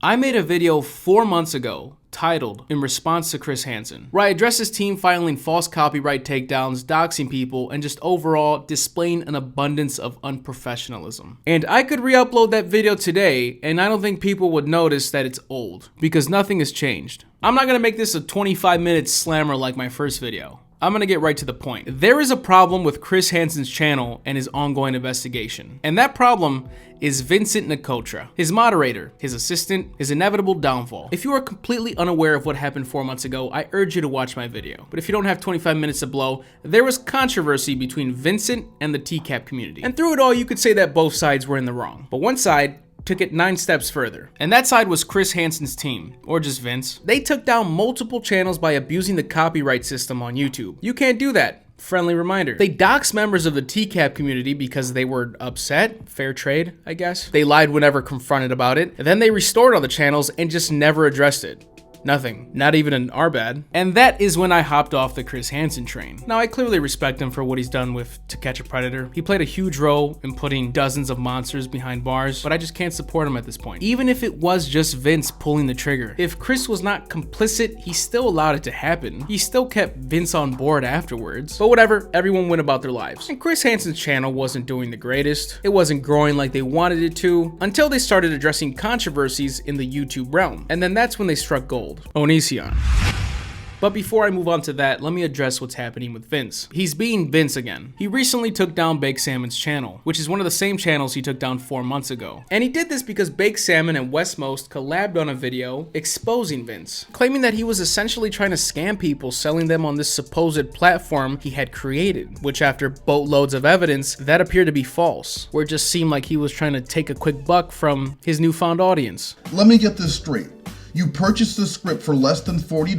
I made a video 4 months ago titled In Response to Chris Hansen, where I address his team filing false copyright takedowns, doxing people, and just overall displaying an abundance of unprofessionalism. And I could re-upload that video today, and I don't think people would notice that it's old, because nothing has changed. I'm not gonna make this a 25-minute slammer like my first video. I'm gonna get right to the point. There is a problem with Chris Hansen's channel and his ongoing investigation. And that problem is Vincent Nicotra, his moderator, his assistant, his inevitable downfall. If you are completely unaware of what happened 4 months ago, I urge you to watch my video. But if you don't have 25 minutes to blow, there was controversy between Vincent and the TCAP community. And through it all, you could say that both sides were in the wrong. But one side took it 9 steps further. And that side was Chris Hansen's team, or just Vince. They took down multiple channels by abusing the copyright system on YouTube. You can't do that. Friendly reminder. They doxed members of the TCAP community because they were upset. Fair trade, I guess. They lied whenever confronted about it. And then they restored all the channels and just never addressed it. Nothing. Not even an RBAD. And that is when I hopped off the Chris Hansen train. Now, I clearly respect him for what he's done with To Catch a Predator. He played a huge role in putting dozens of monsters behind bars, but I just can't support him at this point. Even if it was just Vince pulling the trigger. If Chris was not complicit, he still allowed it to happen. He still kept Vince on board afterwards. But whatever, everyone went about their lives. And Chris Hansen's channel wasn't doing the greatest. It wasn't growing like they wanted it to, until they started addressing controversies in the YouTube realm. And then that's when they struck gold. Onision. But before I move on to that, let me address what's happening with Vince. He's being Vince again. He recently took down Baked Salmon's channel, which is one of the same channels he took down 4 months ago. And he did this because Baked Salmon and Westmost collabed on a video exposing Vince, claiming that he was essentially trying to scam people, selling them on this supposed platform he had created, which after boatloads of evidence, that appeared to be false, where it just seemed like he was trying to take a quick buck from his newfound audience. Let me get this straight. You purchased the script for less than $40,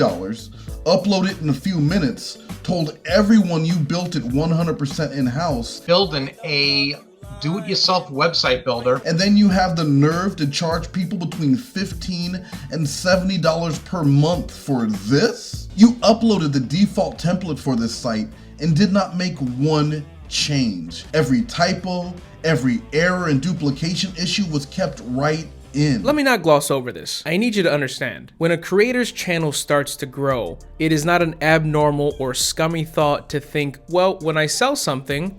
upload it in a few minutes, told everyone you built it 100% in-house. Building a do-it-yourself website builder. And then you have the nerve to charge people between $15 and $70 per month for this? You uploaded the default template for this site and did not make one change. Every typo, every error and duplication issue was kept right in. Let me not gloss over this. I need you to understand. When a creator's channel starts to grow, it is not an abnormal or scummy thought to think, well, when I sell something,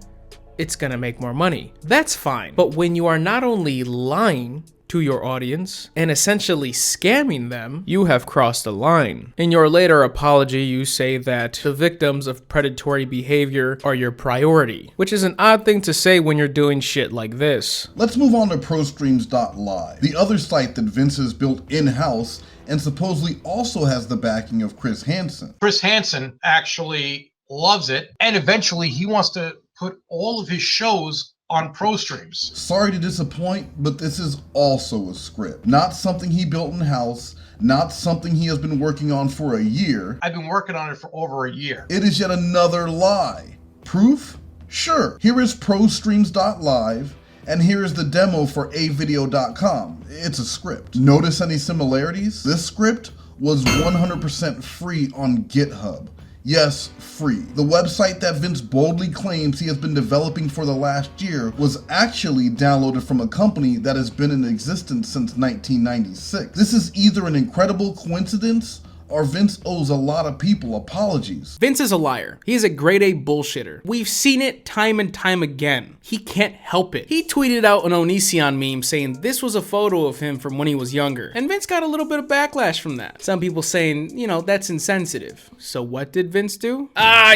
it's gonna make more money. That's fine. But when you are not only lying to your audience and essentially scamming them, you have crossed a line. In your later apology, you say that the victims of predatory behavior are your priority, which is an odd thing to say when you're doing shit like this. Let's move on to ProStreams.live, the other site that Vince has built in-house and supposedly also has the backing of Chris Hansen. Chris Hansen actually loves it, and eventually he wants to put all of his shows on ProStreams. Sorry to disappoint, but this is also a script. Not something he built in-house, not something he has been working on for a year. I've been working on it for over a year. It is yet another lie. Proof? Sure. Here is ProStreams.live, and here is the demo for avideo.com. It's a script. Notice any similarities? This script was 100% free on GitHub. Yes, free. The website that Vince boldly claims he has been developing for the last year was actually downloaded from a company that has been in existence since 1996. This is either an incredible coincidence or Vince owes a lot of people apologies. Vince is a liar. He is a grade A bullshitter. We've seen it time and time again. He can't help it. He tweeted out an Onision meme saying this was a photo of him from when he was younger. And Vince got a little bit of backlash from that. Some people saying, you know, that's insensitive. So what did Vince do?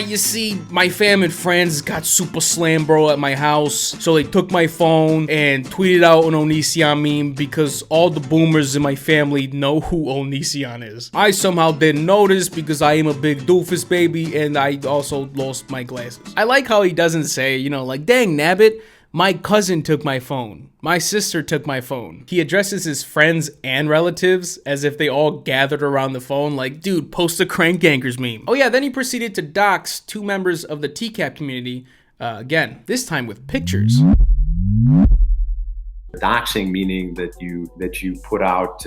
You see, my fam and friends got super slam bro at my house. So they took my phone and tweeted out an Onision meme because all the boomers in my family know who Onision is. I somehow didn't notice because I am a big doofus baby and I also lost my glasses. I like how he doesn't say, you know, like, dang nabbit, my cousin took my phone. My sister took my phone. He addresses his friends and relatives as if they all gathered around the phone like, dude, post a Crank Gankers meme. Oh yeah, then he proceeded to dox 2 members of the TCAP community, again, this time with pictures. doxing, meaning that you put out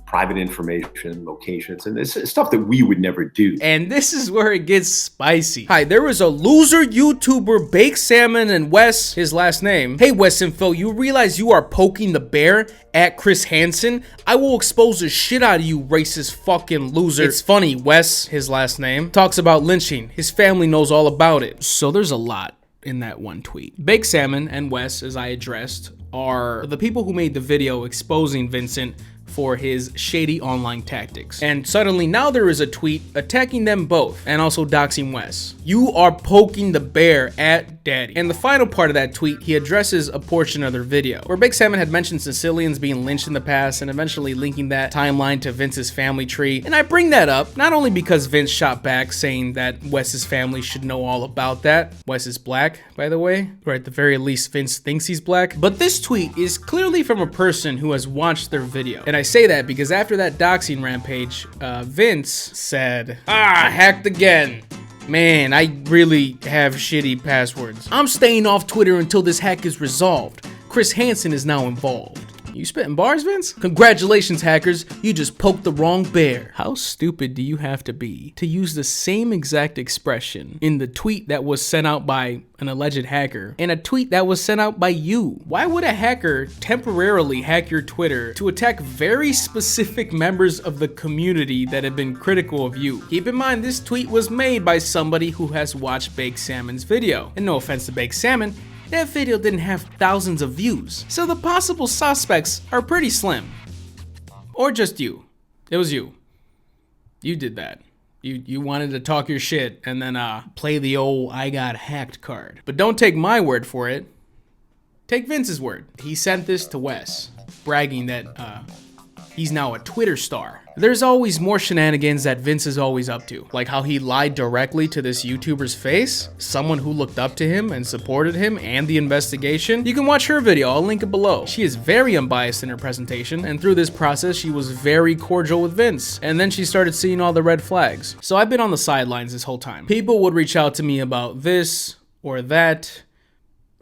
private information, locations, and this is stuff that we would never do. And this is where it gets spicy. Hi, there was a loser YouTuber, Baked Salmon, and Wes, his last name. Hey, Wes Info, you realize you are poking the bear at Chris Hansen? I will expose the shit out of you, racist fucking loser. It's funny, Wes, his last name, talks about lynching. His family knows all about it. So there's a lot in that one tweet. Baked Salmon and Wes, as I addressed, are the people who made the video exposing Vincent for his shady online tactics. And suddenly now there is a tweet attacking them both and also doxing Wes. You are poking the bear at daddy. And the final part of that tweet, he addresses a portion of their video where Big Salmon had mentioned Sicilians being lynched in the past and eventually linking that timeline to Vince's family tree. And I bring that up not only because Vince shot back saying that Wes's family should know all about that. Wes is black, by the way, or at the very least Vince thinks he's black. But this tweet is clearly from a person who has watched their video. And I say that because after that doxing rampage, Vince said, hacked again. Man, I really have shitty passwords. I'm staying off Twitter until this hack is resolved. Chris Hansen is now involved. You spitting bars, Vince? Congratulations, hackers. You just poked the wrong bear. How stupid do you have to be to use the same exact expression in the tweet that was sent out by an alleged hacker and a tweet that was sent out by you? Why would a hacker temporarily hack your Twitter to attack very specific members of the community that have been critical of you? Keep in mind, this tweet was made by somebody who has watched Baked Salmon's video. And no offense to Baked Salmon, that video didn't have thousands of views, so the possible suspects are pretty slim. Or just you. It was you. You did that. You wanted to talk your shit and then play the old I got hacked card. But don't take my word for it. Take Vince's word. He sent this to Wes, bragging that he's now a Twitter star. There's always more shenanigans that Vince is always up to, like how he lied directly to this YouTuber's face, someone who looked up to him and supported him and the investigation. You can watch her video, I'll link it below. She is very unbiased in her presentation, and through this process, she was very cordial with Vince, and then she started seeing all the red flags. So I've been on the sidelines this whole time. People would reach out to me about this or that.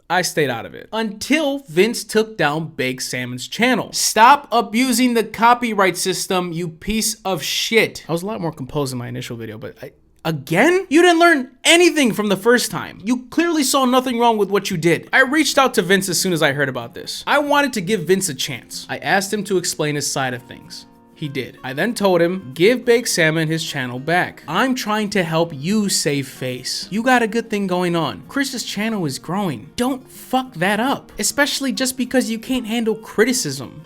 I stayed out of it until Vince took down Baked Salmon's channel. Stop abusing the copyright system, you piece of shit. I was a lot more composed in my initial video, but again? You didn't learn anything from the first time. You clearly saw nothing wrong with what you did. I reached out to Vince as soon as I heard about this. I wanted to give Vince a chance. I asked him to explain his side of things. He did. I then told him, give Baked Salmon his channel back. I'm trying to help you save face. You got a good thing going on. Chris's channel is growing. Don't fuck that up. Especially just because you can't handle criticism.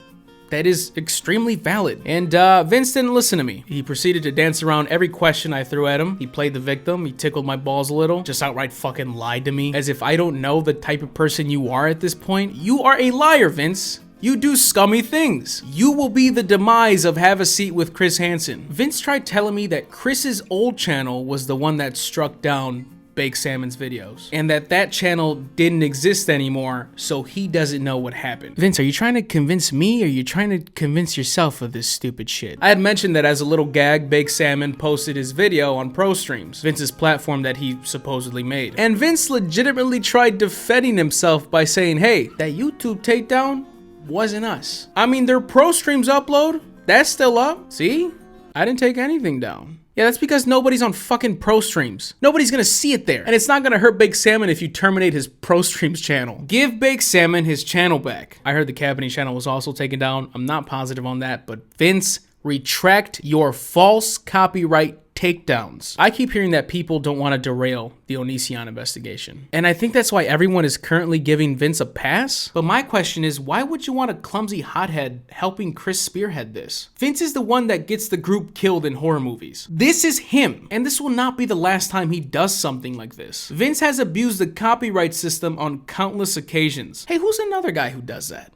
That is extremely valid. And Vince didn't listen to me. He proceeded to dance around every question I threw at him. He played the victim. He tickled my balls a little. Just outright fucking lied to me. As if I don't know the type of person you are at this point. You are a liar, Vince. You do scummy things. You will be the demise of Have a Seat with Chris Hansen. Vince tried telling me that Chris's old channel was the one that struck down Baked Salmon's videos, and that channel didn't exist anymore, so he doesn't know what happened. Vince, are you trying to convince me, or are you trying to convince yourself of this stupid shit? I had mentioned that as a little gag, Baked Salmon posted his video on ProStreams, Vince's platform that he supposedly made. And Vince legitimately tried defending himself by saying, hey, that YouTube takedown wasn't us. I mean, their ProStreams upload, that's still up. See? I didn't take anything down. Yeah, that's because nobody's on fucking ProStreams. Nobody's gonna see it there. And it's not gonna hurt Baked Salmon if you terminate his ProStreams channel. Give Baked Salmon his channel back. I heard the Cabinet channel was also taken down. I'm not positive on that, but Vince, retract your false copyright takedowns. I keep hearing that people don't want to derail the Onision investigation. And I think that's why everyone is currently giving Vince a pass. But my question is, why would you want a clumsy hothead helping Chris spearhead this? Vince is the one that gets the group killed in horror movies. This is him. And this will not be the last time he does something like this. Vince has abused the copyright system on countless occasions. Hey, who's another guy who does that?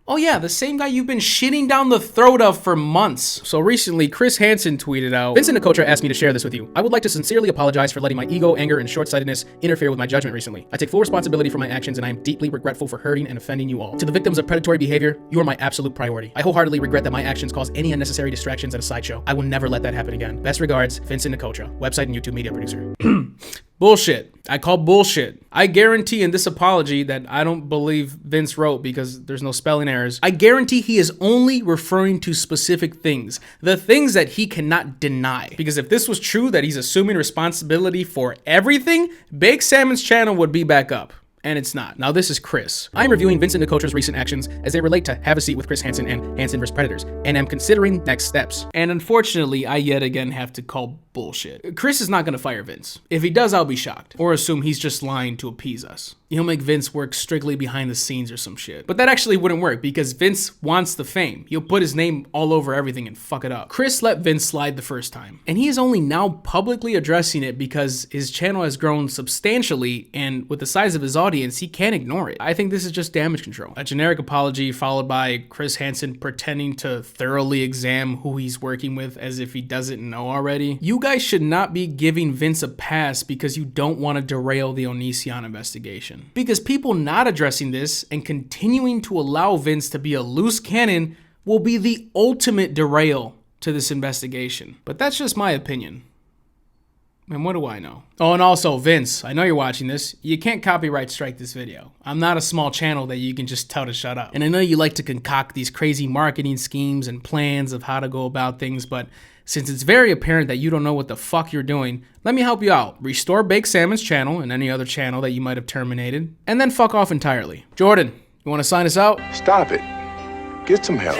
Oh yeah, the same guy you've been shitting down the throat of for months. So recently, Chris Hansen tweeted out, Vincent Nicotra asked me to share this with you. I would like to sincerely apologize for letting my ego, anger, and short-sightedness interfere with my judgment recently. I take full responsibility for my actions, and I am deeply regretful for hurting and offending you all. To the victims of predatory behavior, you are my absolute priority. I wholeheartedly regret that my actions caused any unnecessary distractions at a sideshow. I will never let that happen again. Best regards, Vincent Nicotra, website and YouTube media producer. Bullshit. I call bullshit. I guarantee in this apology that I don't believe Vince wrote because there's no spelling errors, I guarantee he is only referring to specific things, the things that he cannot deny. Because if this was true, that he's assuming responsibility for everything, Baked Salmon's channel would be back up. And it's not. Now this is Chris. I'm reviewing Vincent Nicotra's recent actions as they relate to Have a Seat with Chris Hansen and Hansen vs. Predators, and I'm considering next steps. And unfortunately, I yet again have to call bullshit. Chris is not gonna fire Vince. If he does, I'll be shocked. Or assume he's just lying to appease us. He'll make Vince work strictly behind the scenes or some shit. But that actually wouldn't work because Vince wants the fame. He'll put his name all over everything and fuck it up. Chris let Vince slide the first time. And he is only now publicly addressing it because his channel has grown substantially, and with the size of his audience, he can't ignore it. I think this is just damage control. A generic apology followed by Chris Hansen pretending to thoroughly examine who he's working with as if he doesn't know already. You guys should not be giving Vince a pass because you don't want to derail the Onision investigation. Because people not addressing this and continuing to allow Vince to be a loose cannon will be the ultimate derail to this investigation. But that's just my opinion. And what do I know? Oh, and also, Vince, I know you're watching this. You can't copyright strike this video. I'm not a small channel that you can just tell to shut up. And I know you like to concoct these crazy marketing schemes and plans of how to go about things, but since it's very apparent that you don't know what the fuck you're doing, let me help you out. Restore Baked Salmon's channel and any other channel that you might have terminated, and then fuck off entirely. Jordan, you want to sign us out? Stop it. Get some help.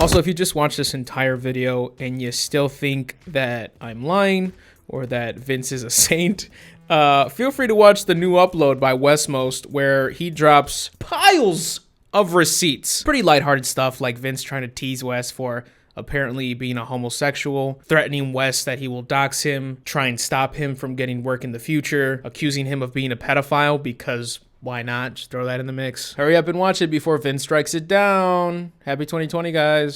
Also, if you just watched this entire video and you still think that I'm lying or that Vince is a saint, feel free to watch the new upload by Westmost where he drops piles of receipts. Pretty lighthearted stuff like Vince trying to tease Wes for apparently being a homosexual, threatening Wes that he will dox him, try and stop him from getting work in the future, accusing him of being a pedophile because why not? Just throw that in the mix. Hurry up and watch it before Vince strikes it down. Happy 2020, guys.